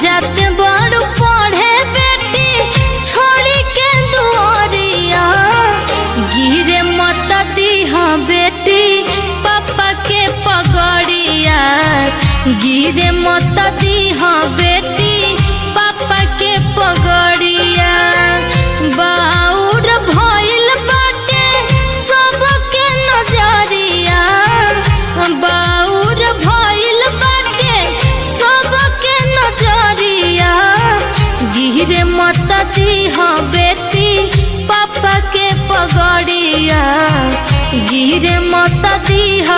जाते बड़ पढ़े बेटी छोड़ी के दुआरिया गिरे मत दीह बेटी पापा के पगड़िया गिरे मत दीह बेटी पापा के पगड़िया बाउर भइल बाटे सबके नजरिया बाउर भइल बाटे सबके नजरिया गिरे मत दीह बेटी पापा के पगड़िया गिरे मत दीह